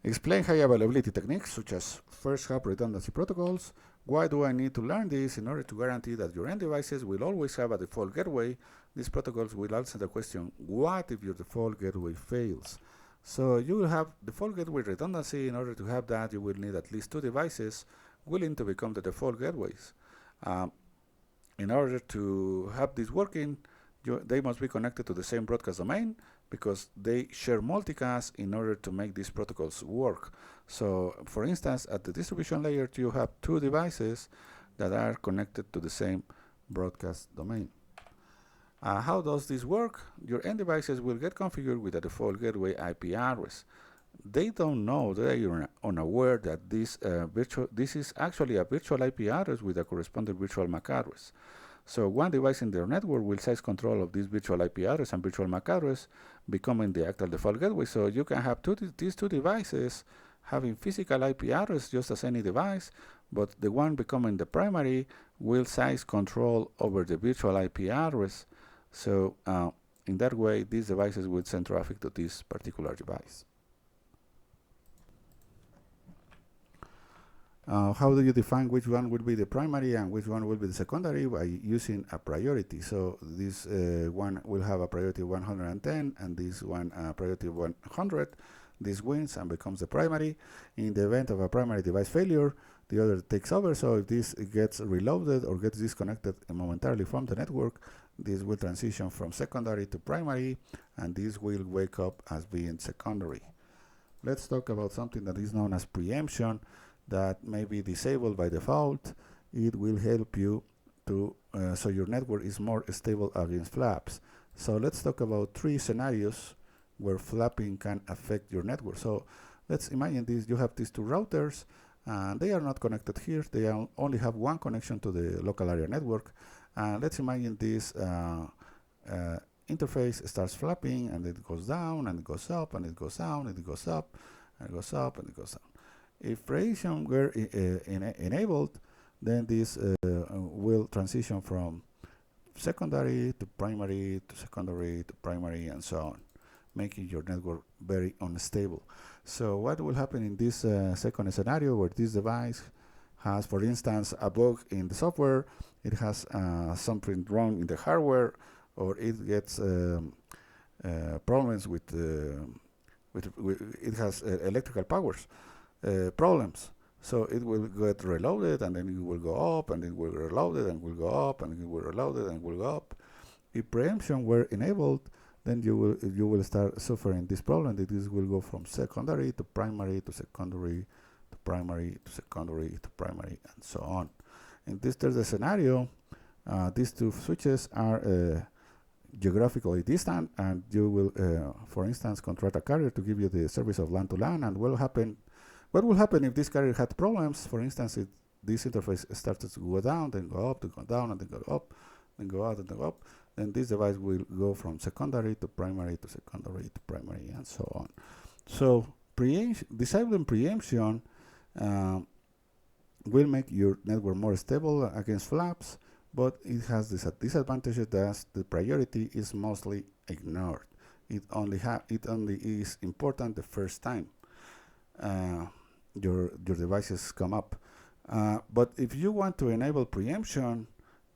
Explain high availability techniques such as first hop redundancy protocols. Why do I need to learn this? In order to guarantee that your end devices will always have a default gateway, these protocols will answer the question, what if your default gateway fails? So you will have default gateway redundancy. In order to have that, you will need at least 2 devices willing to become the default gateways. In order to have this working, they must be connected to the same broadcast domain because they share multicast in order to make these protocols work. So for instance, at the distribution layer, you have 2 devices that are connected to the same broadcast domain. How does this work? Your end devices will get configured with a default gateway IP address. They don't know, they are unaware that this is actually a virtual IP address with a corresponding virtual MAC address. So one device in their network will seize control of this virtual IP address and virtual MAC address, becoming the actual default gateway. So you can have these 2 devices having physical IP address just as any device, but the one becoming the primary will seize control over the virtual IP address. So in that way, these devices will send traffic to this particular device. How do you define which one will be the primary and which one will be the secondary? By using a priority. So this one will have a priority of 110 and this one a priority of 100. This wins and becomes the primary. In the event of a primary device failure, the other takes over. So if this gets reloaded or gets disconnected momentarily from the network, this will transition from secondary to primary, and this will wake up as being secondary. Let's talk about something that is known as preemption that may be disabled by default. It will help you to so your network is more stable against flaps. So let's talk about 3 scenarios where flapping can affect your network. So let's imagine this. You have these 2 routers and they are not connected here. They only have one connection to the local area network. Let's imagine this interface starts flapping and it goes down and it goes up and it goes down and it goes up and it goes up and it goes down. If preemption were enabled, then this will transition from secondary to primary to secondary to primary and so on, making your network very unstable. So what will happen in this second scenario where this device has, for instance, a bug in the software, it has something wrong in the hardware, or it gets problems with it has electrical powers problems. So it will get reloaded and then it will go up and it will reload it and will go up and it will reload it and will go up. If preemption were enabled, then you will start suffering this problem that this will go from secondary to primary to secondary to primary to secondary to primary and so on. In this third scenario, these 2 switches are geographically distant, and you will, for instance, contract a carrier to give you the service of LAN to LAN. And what will happen if this carrier had problems? For instance, if this interface starts to go down, then go up, then go down, and then go up, then go out, and then go up, then this device will go from secondary to primary to secondary to primary and so on. So disabling preemption will make your network more stable against flaps, but it has this disadvantage that the priority is mostly ignored. It only is important the first time your devices come up. But if you want to enable preemption,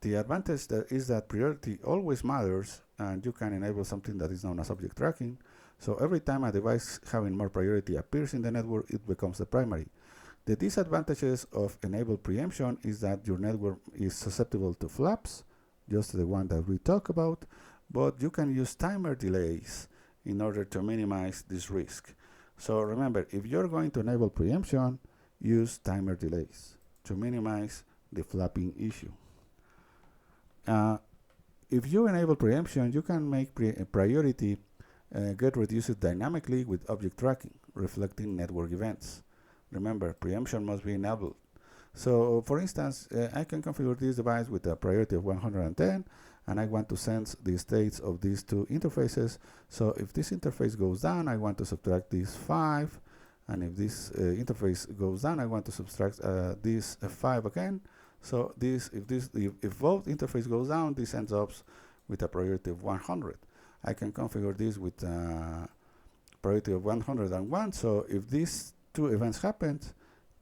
the advantage is that priority always matters, and you can enable something that is known as object tracking. So every time a device having more priority appears in the network, it becomes the primary. The disadvantages of enable preemption is that your network is susceptible to flaps, just the one that we talked about, but you can use timer delays in order to minimize this risk. So remember, if you're going to enable preemption, use timer delays to minimize the flapping issue. If you enable preemption, you can make priority get reduced dynamically with object tracking, reflecting network events. Remember, preemption must be enabled. So for instance, I can configure this device with a priority of 110, and I want to sense the states of these 2 interfaces. So if this interface goes down, I want to subtract this 5, and if this interface goes down, I want to subtract this 5 again. So if both interface goes down, this ends up with a priority of 100. I can configure this with priority of 101. So if these two events happen,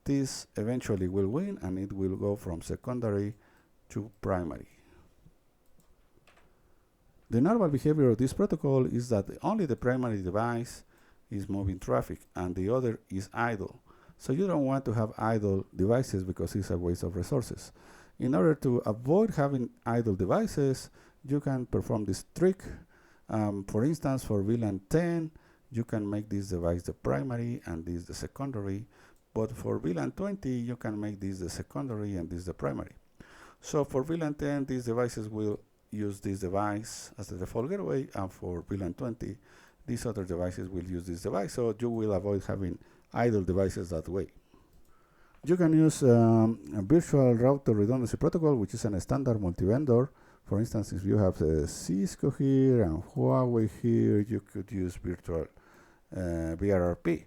this eventually will win and it will go from secondary to primary. The normal behavior of this protocol is that only the primary device is moving traffic and the other is idle. So you don't want to have idle devices because it's a waste of resources. In order to avoid having idle devices, you can perform this trick. For instance, for VLAN 10, you can make this device the primary and this the secondary. But for VLAN 20, you can make this the secondary and this the primary. So for VLAN 10, these devices will use this device as the default gateway, and for VLAN 20, these other devices will use this device. So you will avoid having idle devices that way. You can use a virtual router redundancy protocol, which is a standard multi-vendor. For instance, if you have Cisco here and Huawei here, you could use virtual FHRP.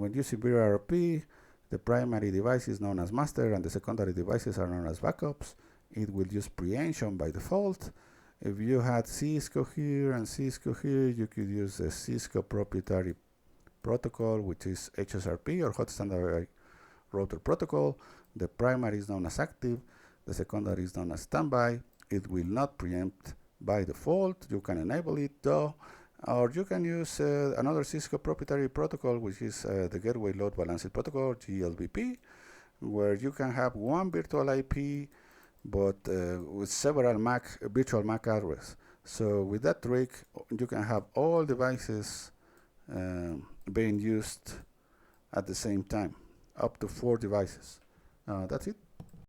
When using FHRP, the primary device is known as master and the secondary devices are known as backups. It will use preemption by default. If you had Cisco here and Cisco here, you could use the Cisco proprietary protocol, which is FHRP or Hot Standard Router Protocol. The primary is known as active, the secondary is known as standby. It will not preempt by default. You can enable it though, or you can use another Cisco proprietary protocol, which is the Gateway Load Balancing Protocol, GLBP, where you can have one virtual IP but with several virtual MAC addresses. So with that trick, you can have all devices being used at the same time, up to 4 devices. That's it.